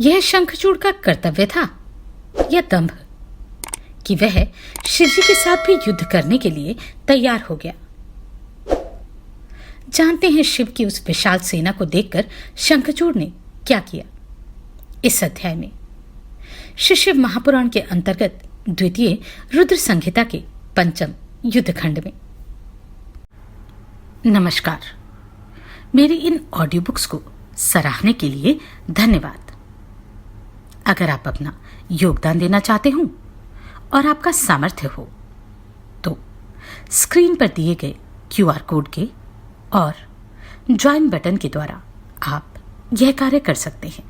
यह शंखचूड़ का कर्तव्य था या दंभ कि वह शिवजी के साथ भी युद्ध करने के लिए तैयार हो गया। जानते हैं शिव की उस विशाल सेना को देखकर शंखचूड़ ने क्या किया। इस अध्याय में श्री शिव महापुराण के अंतर्गत द्वितीय रुद्र संहिता के पंचम युद्धखंड में। नमस्कार, मेरी इन ऑडियो बुक्स को सराहने के लिए धन्यवाद। अगर आप अपना योगदान देना चाहते हो और आपका सामर्थ्य हो तो स्क्रीन पर दिए गए QR कोड के और ज्वाइन बटन के द्वारा आप यह कार्य कर सकते हैं।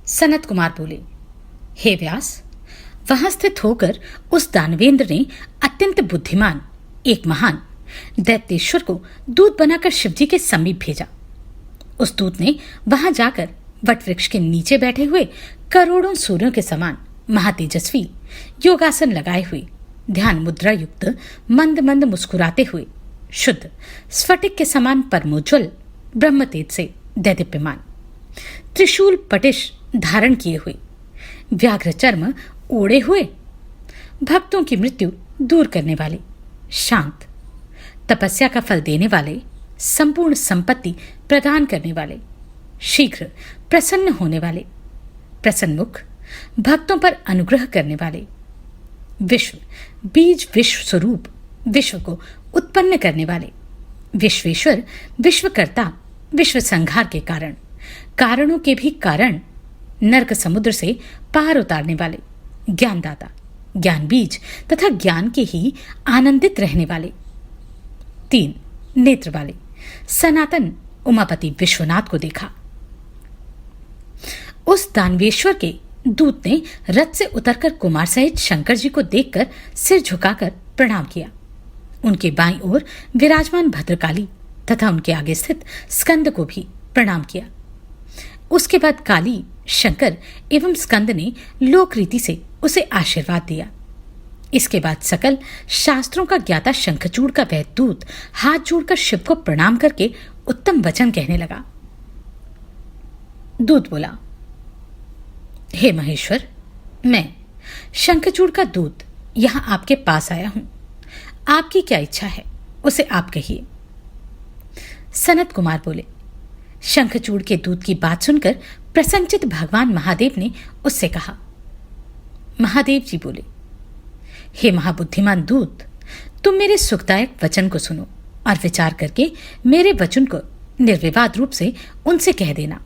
सनत कुमार बोले, हे व्यास, वहां स्थित होकर उस दानवेंद्र ने अत्यंत बुद्धिमान एक महान दैत्येश्वर को दूत बनाकर शिवजी के समीप भेजा। उस दूत ने वहां जाकर वटवृक्ष के नीचे बैठे हुए करोड़ों सूर्यों के समान महातेजस्वी योगासन लगाए हुए ध्यान मुद्रा युक्त मंद मंद मुस्कुराते हुए शुद्ध स्फटिक के समान परमोज्वल ब्रह्म तेज से दैदीप्यमान त्रिशूल पटिश धारण किए हुए व्याघ्र चर्म ओढ़े हुए भक्तों की मृत्यु दूर करने वाले शांत तपस्या का फल देने वाले संपूर्ण संपत्ति प्रदान करने वाले शीघ्र प्रसन्न होने वाले प्रसन्नमुख भक्तों पर अनुग्रह करने वाले विश्व बीज विश्व स्वरूप विश्व को उत्पन्न करने वाले विश्वेश्वर विश्वकर्ता विश्व संहार के कारण कारणों के भी कारण नरक समुद्र से पार उतारने वाले ज्ञानदाता ज्ञान बीज तथा ज्ञान के ही आनंदित रहने वाले 3 नेत्र वाले सनातन उमापति विश्वनाथ को देखा। उस दानवेश्वर के दूत ने रथ से उतरकर कुमार सहित शंकर जी को देखकर सिर झुकाकर प्रणाम किया। उनके बाईं ओर विराजमान भद्रकाली तथा उनके आगे स्थित स्कंद को भी प्रणाम किया। उसके बाद काली, शंकर एवं स्कंद ने लोक रीति से उसे आशीर्वाद दिया। इसके बाद सकल शास्त्रों का ज्ञाता शंखचूड़ का वह दूत हाथ जोड़कर शिव को प्रणाम करके उत्तम वचन कहने लगा। दूत बोला, हे महेश्वर, मैं शंखचूड़ का दूत यहां आपके पास आया हूं। आपकी क्या इच्छा है उसे आप कहिए। सनत कुमार बोले, शंखचूड़ के दूत की बात सुनकर प्रसन्नचित भगवान महादेव ने उससे कहा। महादेव जी बोले, हे महाबुद्धिमान दूत, तुम मेरे सुखदायक वचन को सुनो और विचार करके मेरे वचन को निर्विवाद रूप से उनसे कह देना।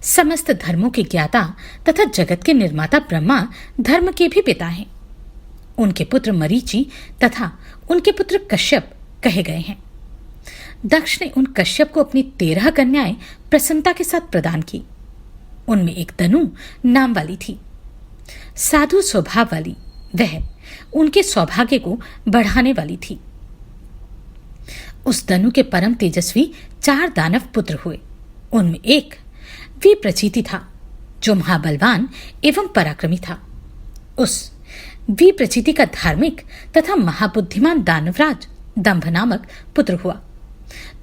समस्त धर्मों के ज्ञाता तथा जगत के निर्माता ब्रह्मा धर्म के भी पिता हैं। उनके पुत्र मरीचि तथा उनके पुत्र कश्यप कहे गए हैं। दक्ष ने उन कश्यप को अपनी 13 कन्याएं प्रसन्नता के साथ प्रदान की। उनमें एक तनु नाम वाली थी। साधु स्वभाव वाली वह उनके सौभाग्य को बढ़ाने वाली थी। उस तनु के परम तेजस्वी 4 दानव पुत्र हुए। उनमें एक विप्रचिति था जो महाबलवान एवं पराक्रमी था। उस विप्रचिति का धार्मिक तथा महाबुद्धिमान दानवराज दंभ नामक पुत्र हुआ।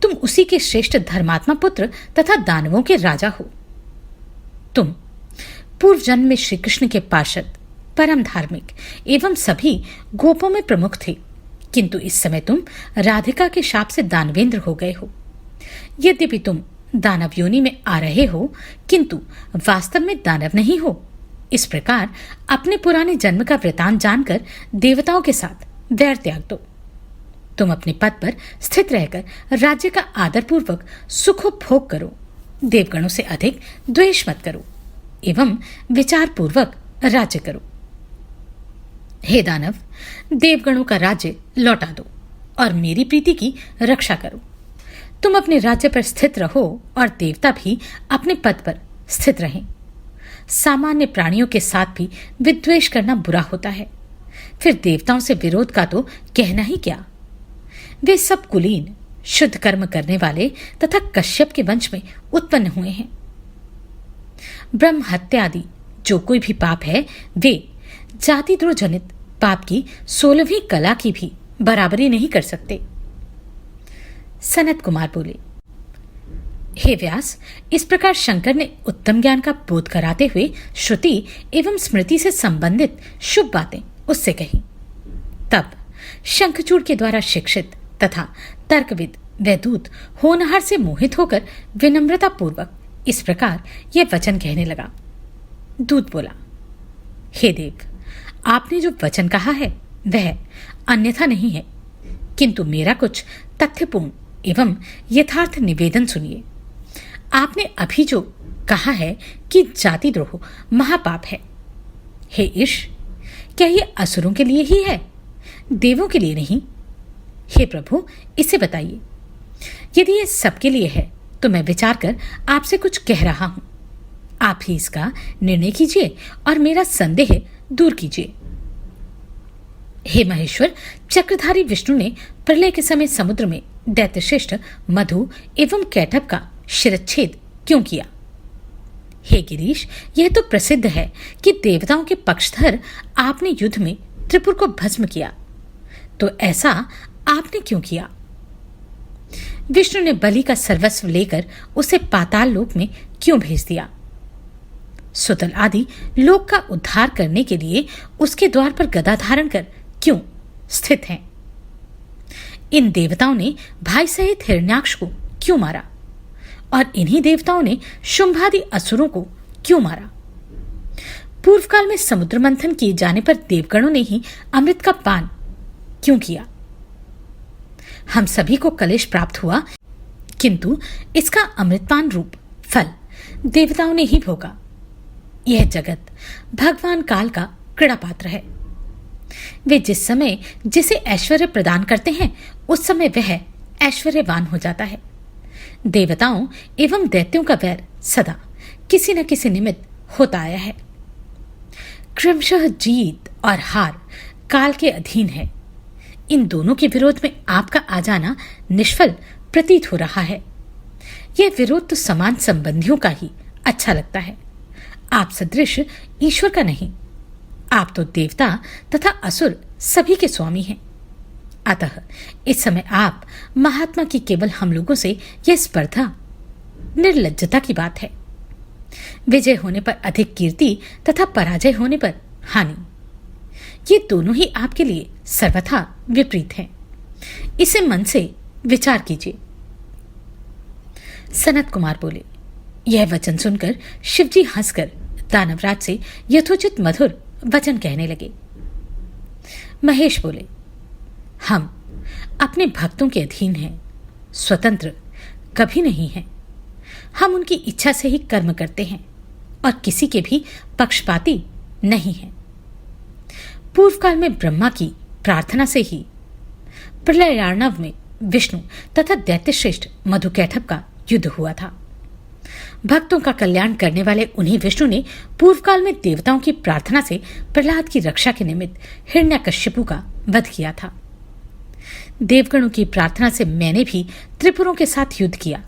तुम उसी के श्रेष्ठ धर्मात्मा पुत्र तथा दानवों के राजा हो। तुम पूर्व जन्म में श्री कृष्ण के पार्षद, परम धार्मिक एवं सभी गोपों में प्रमुख थे, किंतु इस समय तुम राधिका के शाप से दानवेंद्र हो गए हो। यद्यपि तुम दानव योनि में आ रहे हो, किंतु वास्तव में दानव नहीं हो। इस प्रकार अपने पुराने जन्म का वृतांत जानकर देवताओं के साथ वैर त्याग दो। तुम अपने पद पर स्थित रहकर राज्य का आदरपूर्वक सुखोपभोग करो। देवगणों से अधिक द्वेष मत करो एवं विचार पूर्वक राज्य करो। हे दानव, देवगणों का राज्य लौटा दो और मेरी प्रीति की रक्षा करो। तुम अपने राज्य पर स्थित रहो और देवता भी अपने पद पर स्थित रहें। सामान्य प्राणियों के साथ भी विद्वेष करना बुरा होता है। फिर देवताओं से विरोध का तो कहना ही क्या। वे सब कुलीन, शुद्ध कर्म करने वाले तथा कश्यप के वंश में उत्पन्न हुए हैं। ब्रह्म हत्या आदि जो कोई भी पाप है, वे जातिद्रोह जनित पाप की 16वीं कला की भी बराबरी नहीं कर सकते। सनत कुमार बोले, हे व्यास, इस प्रकार शंकर ने उत्तम ज्ञान का बोध कराते हुए श्रुति एवं स्मृति से संबंधित शुभ बातें उससे कही। तब शंखचूड़ के द्वारा शिक्षित तथा तर्कविद वह दूत होनहार से मोहित होकर विनम्रता पूर्वक इस प्रकार यह वचन कहने लगा। दूत बोला, हे देव, आपने जो वचन कहा है वह अन्यथा नहीं है, किंतु मेरा कुछ तथ्यपूर्ण एवं यथार्थ निवेदन सुनिए। आपने अभी जो कहा है कि जातिद्रोह महापाप है, हे ईश, क्या यह असुरों के लिए ही है, देवों के लिए नहीं? हे प्रभु, इसे बताइए। यदि ये सबके लिए है तो मैं विचार कर आपसे कुछ कह रहा हूं। आप ही इसका निर्णय कीजिए और मेरा संदेह दूर कीजिए। हे महेश्वर, चक्रधारी विष्णु ने प्रलय के समय समुद्र में दैत्यश्रेष्ठ मधु एवं कैटभ का शिरच्छेद क्यों किया? हे गिरीश, यह तो प्रसिद्ध है कि देवताओं के पक्षधर आपने युद्ध में त्रिपुर को भस्म किया, तो ऐसा आपने क्यों किया? विष्णु ने बलि का सर्वस्व लेकर उसे पाताल लोक में क्यों भेज दिया? सुतल आदि लोक का उद्धार करने के लिए उसके द्वार पर गदा धारण कर क्यों स्थित हैं? इन देवताओं ने भाई सहित हिरण्याक्ष को क्यों मारा और इन्हीं देवताओं ने शुंभादि असुरों को क्यों मारा? पूर्व काल में समुद्र मंथन किए जाने पर देवगणों ने ही अमृत का पान क्यों किया? हम सभी को कलेश प्राप्त हुआ, किंतु इसका अमृतपान रूप फल देवताओं ने ही भोगा। यह जगत भगवान काल का क्रीड़ा पात्र है। वे जिस समय जिसे ऐश्वर्य प्रदान करते हैं उस समय वह ऐश्वर्यवान हो जाता है। देवताओं एवं दैत्यों का वैर सदा किसी न किसी निमित्त होता आया है। क्रमशः जीत और हार काल के अधीन है। इन दोनों के विरोध में आपका आ जाना निष्फल प्रतीत हो रहा है। यह विरोध तो समान संबंधियों का ही अच्छा लगता है, आप सदृश ईश्वर का नहीं। आप तो देवता तथा असुर सभी के स्वामी हैं। अतः इस समय आप महात्मा की केवल हम लोगों से यह स्पर्धा निर्लज्जता की बात है। विजय होने पर अधिक कीर्ति तथा पराजय होने पर हानि, ये दोनों ही आपके लिए सर्वथा विपरीत हैं। इसे मन से विचार कीजिए। सनत कुमार बोले। यह वचन सुनकर शिवजी हंसकर दानवराज से यथोचित मधुर वचन कहने लगे। महेश बोले, हम अपने भक्तों के अधीन हैं, स्वतंत्र कभी नहीं हैं। हम उनकी इच्छा से ही कर्म करते हैं और किसी के भी पक्षपाती नहीं हैं। पूर्व काल में ब्रह्मा की प्रार्थना से ही प्रलयार्णव में विष्णु तथा दैत्यश्रेष्ठ मधुकैटभ का युद्ध हुआ था। भक्तों का कल्याण करने वाले उन्हीं विष्णु ने पूर्व काल में देवताओं की प्रार्थना से प्रहलाद की रक्षा के निमित्त हिरण्यकश्यपु का वध किया था। देवगणों की प्रार्थना से मैंने भी त्रिपुरों के साथ युद्ध किया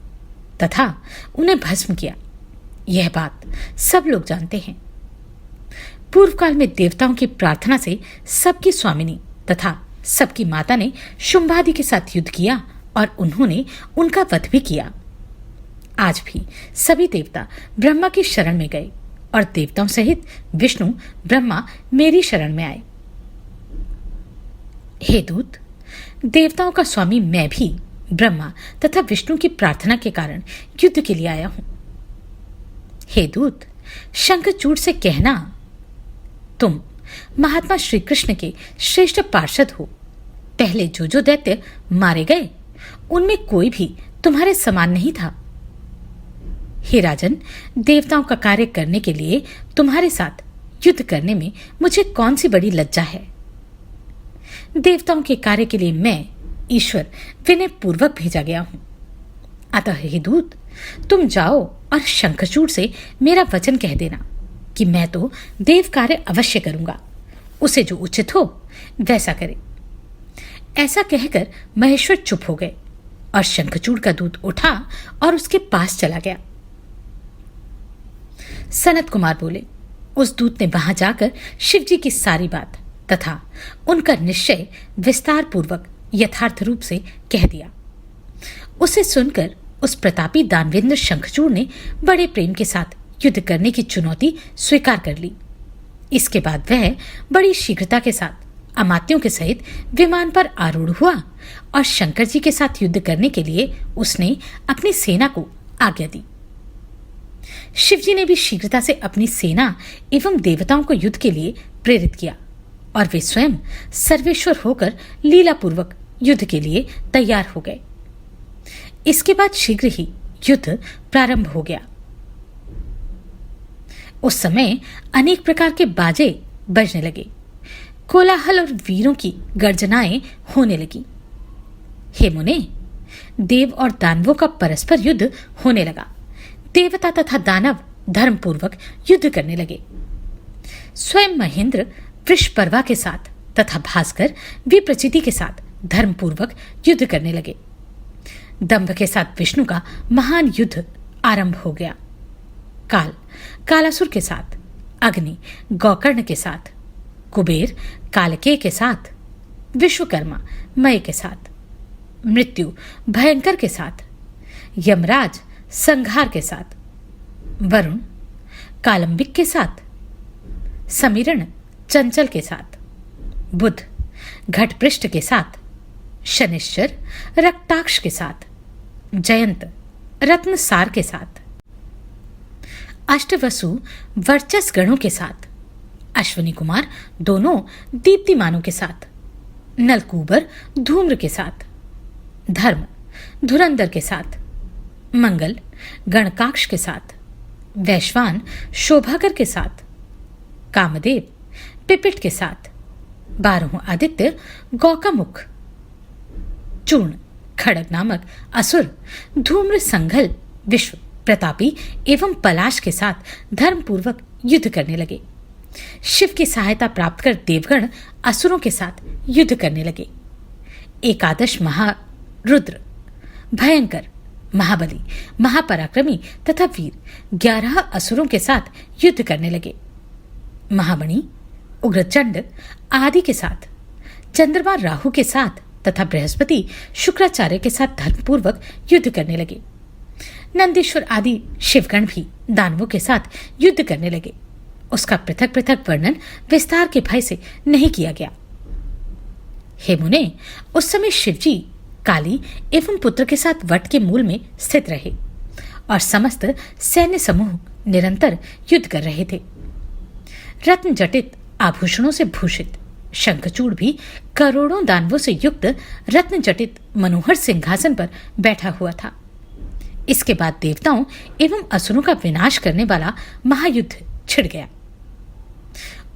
तथा उन्हें भस्म किया। यह बात सब लोग जानते हैं। पूर्व काल में देवताओं की प्रार्थना से सबकी स्वामिनी तथा सबकी माता ने शुंभादि के साथ युद्ध किया और उन्होंने उनका वध भी किया। आज भी सभी देवता ब्रह्मा की शरण में गए और देवताओं सहित विष्णु ब्रह्मा मेरी शरण में आए। हे दूत, देवताओं का स्वामी मैं भी ब्रह्मा तथा विष्णु की प्रार्थना के कारण युद्ध के लिए आया हूं। हे दूत, शंखचूड़ से कहना, तुम महात्मा श्री कृष्ण के श्रेष्ठ पार्षद हो। पहले जो दैत्य मारे गए उनमें कोई भी तुम्हारे समान नहीं था। हे राजन, देवताओं का कार्य करने के लिए तुम्हारे साथ युद्ध करने में मुझे कौन सी बड़ी लज्जा है। देवताओं के कार्य के लिए मैं ईश्वर विनय पूर्वक भेजा गया हूं। अतः हे दूत, तुम जाओ और शंखचूड़ से मेरा वचन कह देना कि मैं तो देव कार्य अवश्य करूंगा, उसे जो उचित हो वैसा करे। ऐसा कहकर महेश्वर चुप हो गए और शंखचूड़ का दूत उठा और उसके पास चला गया। सनत कुमार बोले, उस दूत ने वहां जाकर शिवजी की सारी बात तथा उनका निश्चय विस्तार पूर्वक यथार्थ रूप से कह दिया। उसे सुनकर उस प्रतापी दानवेंद्र शंखचूड़ ने बड़े प्रेम के साथ युद्ध करने की चुनौती स्वीकार कर ली। इसके बाद वह बड़ी शीघ्रता के साथ अमात्यों के सहित विमान पर आरूढ़ हुआ और शंकर जी के साथ युद्ध करने के लिए उसने अपनी सेना को आज्ञा दी। शिवजी ने भी शीघ्रता से अपनी सेना एवं देवताओं को युद्ध के लिए प्रेरित किया और वे स्वयं सर्वेश्वर होकर लीलापूर्वक युद्ध के लिए तैयार हो गए। इसके बाद शीघ्र ही युद्ध प्रारंभ हो गया। उस समय अनेक प्रकार के बाजे बजने लगे, कोलाहल और वीरों की गर्जनाएं होने लगी। हे मुने, देव और दानवों का परस्पर युद्ध होने लगा। देवता तथा दानव धर्मपूर्वक युद्ध करने लगे। स्वयं महेंद्र वृषपर्वा के साथ तथा भास्कर विप्रचिति के साथ धर्मपूर्वक युद्ध करने लगे। दंभ के साथ विष्णु का महान युद्ध आरंभ हो गया। काल कालासुर के साथ, अग्नि गौकर्ण के साथ, कुबेर कालकेय के साथ, विश्वकर्मा मय के साथ, मृत्यु भयंकर के साथ, यमराज संघार के साथ, वरुण कालंबिक के साथ, समीरण चंचल के साथ, बुध घटपृष्ठ के साथ, शनिश्चर रक्ताक्ष के साथ, जयंत रत्नसार के साथ, अष्टवसु वर्चस गणों के साथ, अश्विनी कुमार दोनों दीप्तिमानों के साथ, नलकूबर धूम्र के साथ, धर्म धुरंधर के साथ, मंगल गणकाक्ष के साथ, वैश्वान शोभाकर के साथ, कामदेव पिपिट के साथ, 12 आदित्य गौकामुख, चूर्ण खड़ग नामक असुर, धूम्र संघल विश्व प्रतापी एवं पलाश के साथ धर्मपूर्वक युद्ध करने लगे। शिव की सहायता प्राप्त कर देवगण असुरों के साथ युद्ध करने लगे। एकादश महारुद्र, भयंकर, महाबली, महापराक्रमी तथा वीर 11 असुरों के साथ युद्ध करने लगे। महामणि उग्रचंड आदि के साथ, चंद्रमा राहु के साथ तथा बृहस्पति शुक्राचार्य के साथ धर्मपूर्वक युद्ध करने लगे। नंदीश्वर आदि शिवगण भी दानवों के साथ युद्ध करने लगे। उसका पृथक पृथक वर्णन विस्तार के भय से नहीं किया गया। हे मुने, उस समय शिवजी काली एवं पुत्र के साथ वट के मूल में स्थित रहे और समस्त सैन्य समूह निरंतर युद्ध कर रहे थे। रत्न जटित आभूषणों से भूषित शंखचूड़ भी करोड़ों दानवों से युक्त रत्न जटित मनोहर सिंहासन पर बैठा हुआ था। इसके बाद देवताओं एवं असुरों का विनाश करने वाला महायुद्ध छिड़ गया।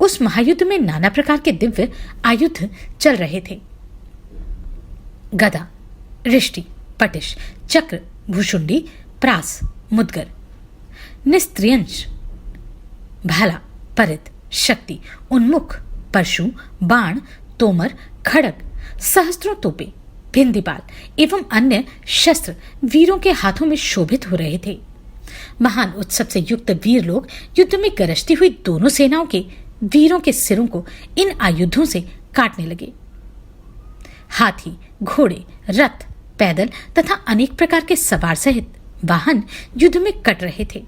उस महायुद्ध में नाना प्रकार के दिव्य आयुध चल रहे थे। गदा, रिष्टि, पटिश, चक्र, भूषुंडी, प्रास, मुदगर, निस्त्रियंश, भाला, परित, शक्ति, उन्मुख, परशु, बाण, तोमर, खड़ग, सहस्त्रों तोपे, भिंदीपाल एवं अन्य शस्त्र वीरों के हाथों में शोभित हो रहे थे। महान उत्सव से युक्त वीर लोग युद्ध में गरजती हुई दोनों सेनाओं के वीरों के सिरों को इन आयुधों से काटने लगे। हाथी, घोड़े, रथ, पैदल तथा अनेक प्रकार के सवार सहित वाहन युद्ध में कट रहे थे।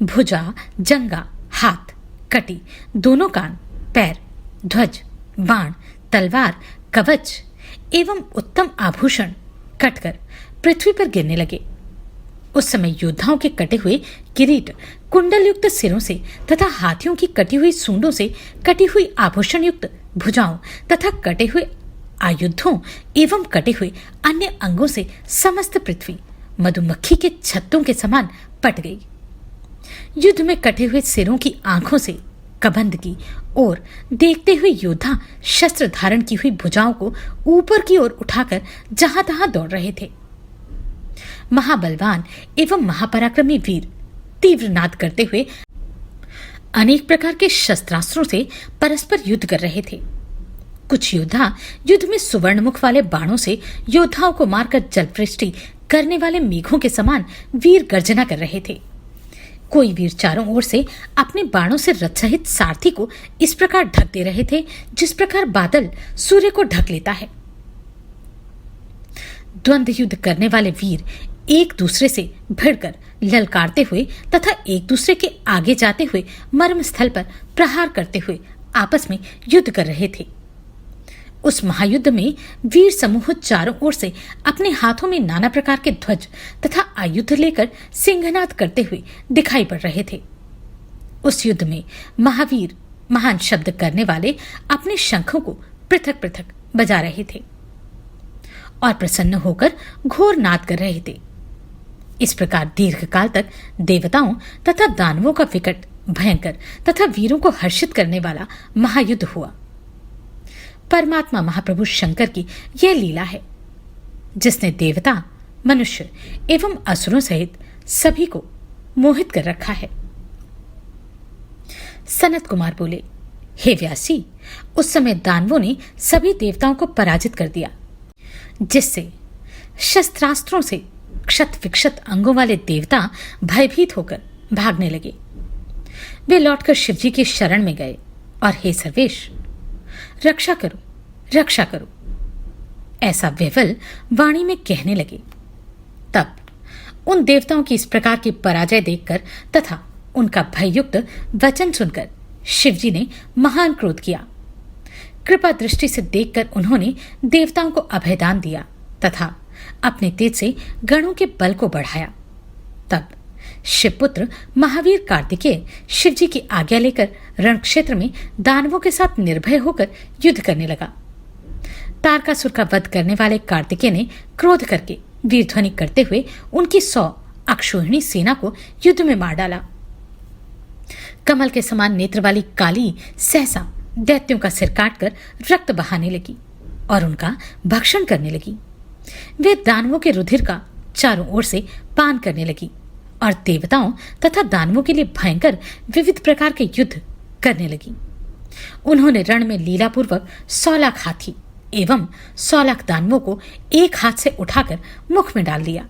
भुजा, जंगा, हाथ, कटी, दोनों कान, पैर, ध्वज, बाण, तलवार, कवच एवं उत्तम आभूषण कटकर पृथ्वी पर गिरने लगे। उस समय योद्धाओं के कटे हुए किरीट, कुंडल युक्त सिरों से तथा हाथियों की कटी हुई सूंडों से कटी हुई आभूषण युक्त भुजाओं तथा कटे हुए आयुधों एवं कटे हुए अन्य अंगों से समस्त पृथ्वी मधुमक्खी के छत्तों के समान पट गई। युद्ध में कटे हुए सिरों की आंखों से कबंध की ओर देखते हुए योद्धा शस्त्र धारण की हुई भुजाओं को ऊपर की ओर उठाकर जहां तहां दौड़ रहे थे। महाबलवान एवं महापराक्रमी वीर तीव्र नाद करते हुए अनेक प्रकार के शस्त्रास्त्रों से परस्पर युद्ध कर रहे थे। कुछ योद्धा युद्ध में सुवर्णमुख वाले बाणों से योद्धाओं को मारकर जलवृष्टि करने वाले मेघों के समान वीर गर्जना कर रहे थे। कोई वीर चारों ओर से अपने बाणों से रथ सहित सारथी को इस प्रकार ढक दे रहे थे जिस प्रकार बादल सूर्य को ढक लेता है। द्वंद्व युद्ध करने वाले वीर एक दूसरे से भिड़कर ललकारते हुए तथा एक दूसरे के आगे जाते हुए मर्म स्थल पर प्रहार करते हुए आपस में युद्ध कर रहे थे। उस महायुद्ध में वीर समूह चारों ओर से अपने हाथों में नाना प्रकार के ध्वज तथा आयुध लेकर सिंहनाद करते हुए दिखाई पड़ रहे थे। उस युद्ध में महावीर महान शब्द करने वाले अपने शंखों को पृथक पृथक बजा रहे थे और प्रसन्न होकर घोर नाद कर रहे थे। इस प्रकार दीर्घकाल तक देवताओं तथा दानवों का विकट, भयंकर तथा वीरों को हर्षित करने वाला महायुद्ध हुआ। परमात्मा महाप्रभु शंकर की यह लीला है जिसने देवता, मनुष्य एवं असुरों सहित सभी को मोहित कर रखा है। सनत कुमार बोले, हे व्यासी, उस समय दानवों ने सभी देवताओं को पराजित कर दिया, जिससे शस्त्रास्त्रों से क्षत विक्षत अंगों वाले देवता भयभीत होकर भागने लगे। वे लौटकर शिवजी की शरण में गए और हे सर्वेश, रक्षा करो, रक्षा करो, ऐसा विह्वल वाणी में कहने लगे। तब उन देवताओं की इस प्रकार की पराजय देखकर तथा उनका भययुक्त वचन सुनकर शिवजी ने महान क्रोध किया। कृपा दृष्टि से देखकर उन्होंने देवताओं को अभयदान दिया तथा अपने तेज से गणों के बल को बढ़ाया। तब शिवपुत्र महावीर कार्तिकेय शिवजी की आज्ञा लेकर रणक्षेत्र में दानवों के साथ निर्भय होकर युद्ध करने लगा। तारकासुर का वध करने वाले कार्तिकेय ने क्रोध करके वीरध्वनि करते हुए उनकी 100 अक्षोहिणी सेना को युद्ध में मार डाला। कमल के समान नेत्र वाली काली सहसा दैत्यों का सिर काटकर रक्त बहाने लगी और उनका भक्षण करने लगी। वे दानवों के रुधिर का चारों ओर से पान करने लगी और देवताओं तथा दानवों के लिए भयंकर विविध प्रकार के युद्ध करने लगी। उन्होंने रण में लीलापूर्वक 100 लाख हाथी एवं 100 लाख दानवों को एक हाथ से उठाकर मुख में डाल दिया।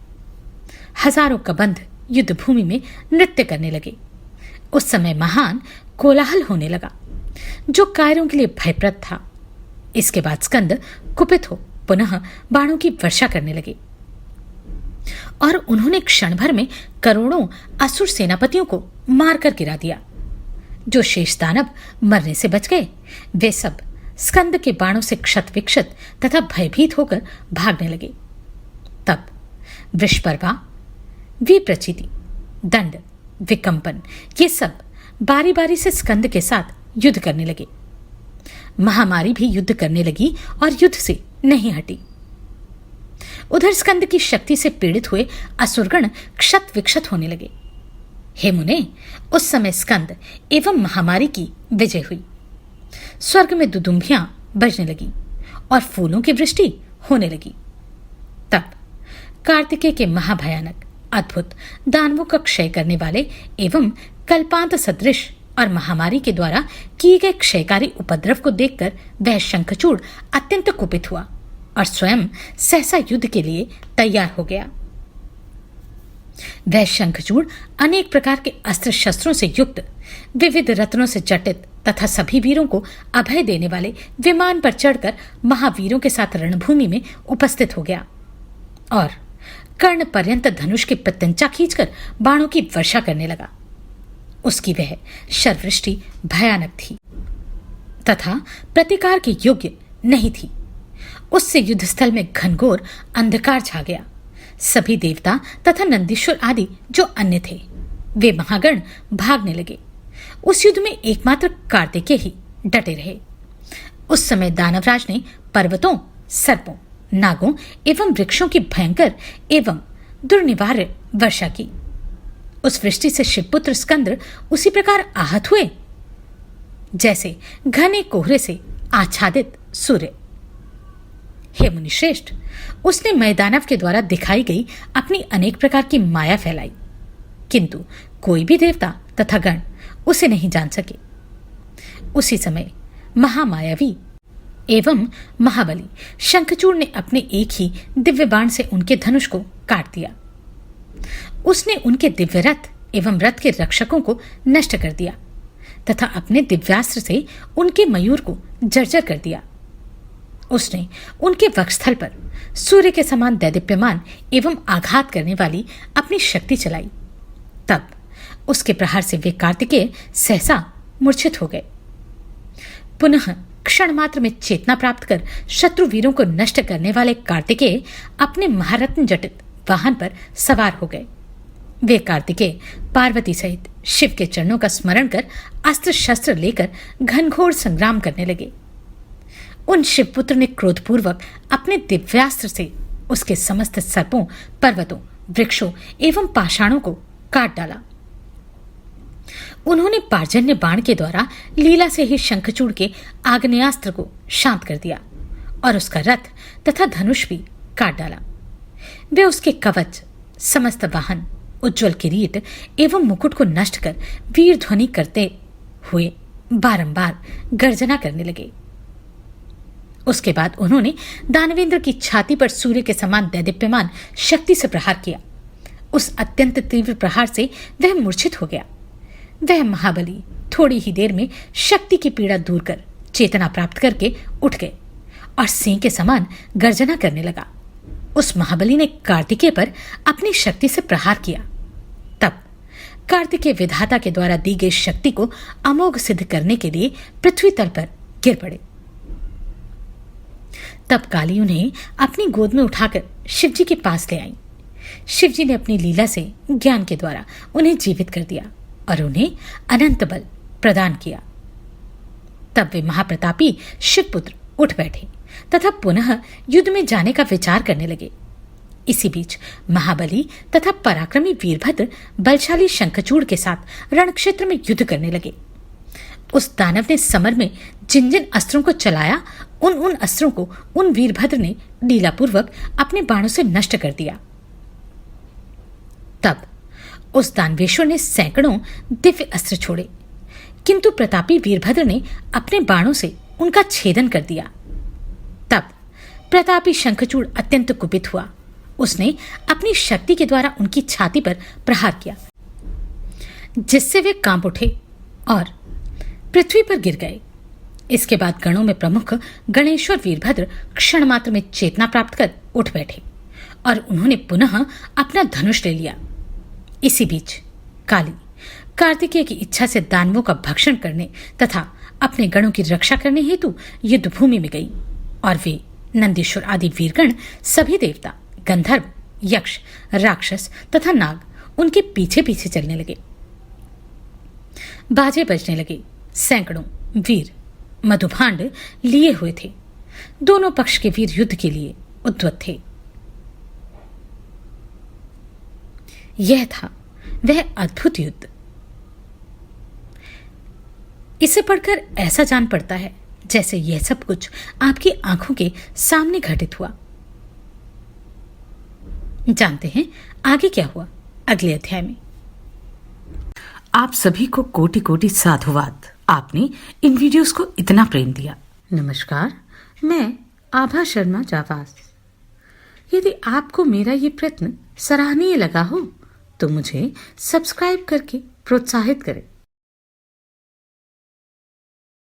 हजारों कबंध युद्ध भूमि में नृत्य करने लगे। उस समय महान कोलाहल होने लगा जो कायरों के लिए भयप्रद था। इसके बाद स्कंद कुपित हो पुनः बाणों की वर्षा करने लगे और उन्होंने क्षण भर में करोड़ों असुर सेनापतियों को मारकर गिरा दिया। जो शेष दानव मरने से बच गए वे सब स्कंद के बाणों से क्षत विक्षत तथा भयभीत होकर भागने लगे। तब वृषपर्वा, विप्रचिति, दंड, विकंपन ये सब बारी बारी से स्कंद के साथ युद्ध करने लगे। महामारी भी युद्ध करने लगी और युद्ध से नहीं हटी। उधर स्कंद की शक्ति से पीड़ित हुए असुरगण क्षत विक्षत होने लगे। हे मुने, उस समय स्कंद एवं महामारी की विजय हुई। स्वर्ग में दुदुम्बियां बजने लगी और फूलों की वृष्टि होने लगी। तब कार्तिकेय के महाभयानक अद्भुत दानवों का क्षय करने वाले एवं कल्पांत सदृश और महामारी के द्वारा किए गए क्षयकारी उपद्रव को देखकर वह शंखचूड़ अत्यंत कुपित हुआ और स्वयं सहसा युद्ध के लिए तैयार हो गया। वह शंखचूड़ अनेक प्रकार के अस्त्र शस्त्रों से युक्त, विविध रत्नों से जटित तथा सभी वीरों को अभय देने वाले विमान पर चढ़कर महावीरों के साथ रणभूमि में उपस्थित हो गया और कर्ण पर्यंत धनुष की प्रत्यंचा खींचकर बाणों की वर्षा करने लगा। उसकी वह शरवृष्टि भयानक थी तथा प्रतिकार के योग्य नहीं थी। उससे युद्धस्थल में घनघोर अंधकार छा गया। सभी देवता तथा नंदीश्वर आदि जो अन्य थे वे महागण भागने लगे। उस युद्ध में एकमात्र कार्तिकेय ही डटे रहे। उस समय दानवराज ने पर्वतों, सर्पों, नागों एवं वृक्षों की भयंकर एवं दुर्निवार्य वर्षा की। उस वृष्टि से शिवपुत्र स्कंद उसी प्रकार आहत हुए जैसे घने कोहरे से आच्छादित सूर्य। हे मुनिश्रेष्ठ, उसने मैदानव के द्वारा दिखाई गई अपनी अनेक प्रकार की माया फैलाई, किंतु कोई भी देवता तथा गण उसे नहीं जान सके। उसी समय महामायावी एवं महाबली शंखचूड़ ने अपने एक ही दिव्य बाण से उनके धनुष को काट दिया। उसने उनके दिव्य रथ एवं रथ के रक्षकों को नष्ट कर दिया तथा अपने दिव्यास्त्र से उनके मयूर को जर्जर कर दिया। उसने उनके वक्षस्थल पर सूर्य के समान दैदीप्यमान एवं आघात करने वाली अपनी शक्ति चलाई। तब उसके प्रहार से वे कार्तिकेय सहसा मूर्छित हो गए। पुनः क्षण मात्र में चेतना प्राप्त कर शत्रु वीरों को नष्ट करने वाले कार्तिकेय अपने महारत्न जटित वाहन पर सवार हो गए। वे कार्तिकेय पार्वती सहित शिव के चरणों का स्मरण कर अस्त्र शस्त्र लेकर घनघोर संग्राम करने लगे। उन शिवपुत्र ने क्रोधपूर्वक अपने दिव्यास्त्र से उसके समस्त सर्पों, पर्वतों, वृक्षों एवं पाषाणों को काट डाला। उन्होंने पार्जन्य बाण के द्वारा लीला से ही शंखचूड़ के आग्नेयास्त्र को शांत कर दिया और उसका रथ तथा धनुष भी काट डाला। वे उसके कवच, समस्त वाहन, उज्ज्वल किरीट एवं मुकुट को नष्ट कर वीर ध्वनि करते हुए बारंबार गर्जना करने लगे। उसके बाद उन्होंने दानवेंद्र की छाती पर सूर्य के समान दैदीप्यमान शक्ति से प्रहार किया। उस अत्यंत तीव्र प्रहार से वह मूर्छित हो गया। वह महाबली थोड़ी ही देर में शक्ति की पीड़ा दूर कर चेतना प्राप्त करके उठ गए और सिंह के समान गर्जना करने लगा। उस महाबली ने कार्तिकेय पर अपनी शक्ति से प्रहार किया। तब कार्तिकेय विधाता के द्वारा दी गई शक्ति को अमोघ सिद्ध करने के लिए पृथ्वी तल पर गिर पड़े। तब काली उन्हें अपनी गोद में उठाकर शिवजी के पास ले आई। शिवजी ने अपनी लीला से ज्ञान के द्वारा उन्हें जीवित कर दिया और उन्हें अनंत बल प्रदान किया। तब वे महाप्रतापी शिवपुत्र उठ बैठे तथा पुनः युद्ध में जाने का विचार करने लगे। इसी बीच महाबली तथा पराक्रमी वीरभद्र बलशाली शंखचूड़ के साथ रणक्षेत्र में युद्ध करने लगे। उस दानव ने समर में जिन जिन अस्त्रों को चलाया, उन अस्त्रों को उन वीरभद्र ने लीलापूर्वक अपने बाणों से नष्ट कर दिया। तब उस दानवेश्वर ने सैकड़ों दिव्य अस्त्र छोड़े, किंतु प्रतापी वीरभद्र ने अपने बाणों से उनका छेदन कर दिया। तब प्रतापी शंखचूड़ अत्यंत कुपित हुआ। उसने अपनी शक्ति के द्वारा उनकी छाती पर प्रहार किया, जिससे वे कांप उठे और पृथ्वी पर गिर गए। इसके बाद गणों में प्रमुख गणेश्वर वीरभद्र क्षण मात्र में चेतना प्राप्त कर उठ बैठे और उन्होंने पुनः अपना धनुष ले लिया। इसी बीच काली कार्तिकेय की इच्छा से दानवों का भक्षण करने तथा अपने गणों की रक्षा करने हेतु युद्ध भूमि में गई और वे नंदीश्वर आदि वीरगण, सभी देवता, गंधर्व, यक्ष, राक्षस तथा नाग उनके पीछे पीछे चलने लगे। बाजे बजने लगे। सैकड़ों वीर मधुभांड लिए हुए थे। दोनों पक्ष के वीर युद्ध के लिए उद्यत थे। यह था वह अद्भुत युद्ध। इसे पढ़कर ऐसा जान पड़ता है जैसे यह सब कुछ आपकी आंखों के सामने घटित हुआ। जानते हैं आगे क्या हुआ अगले अध्याय में। आप सभी को कोटि कोटि साधुवाद। आपने इन वीडियोस को इतना प्रेम दिया। नमस्कार, मैं आभा शर्मा जावास। यदि आपको मेरा ये प्रयत्न सराहनीय लगा हो तो मुझे सब्सक्राइब करके प्रोत्साहित करें।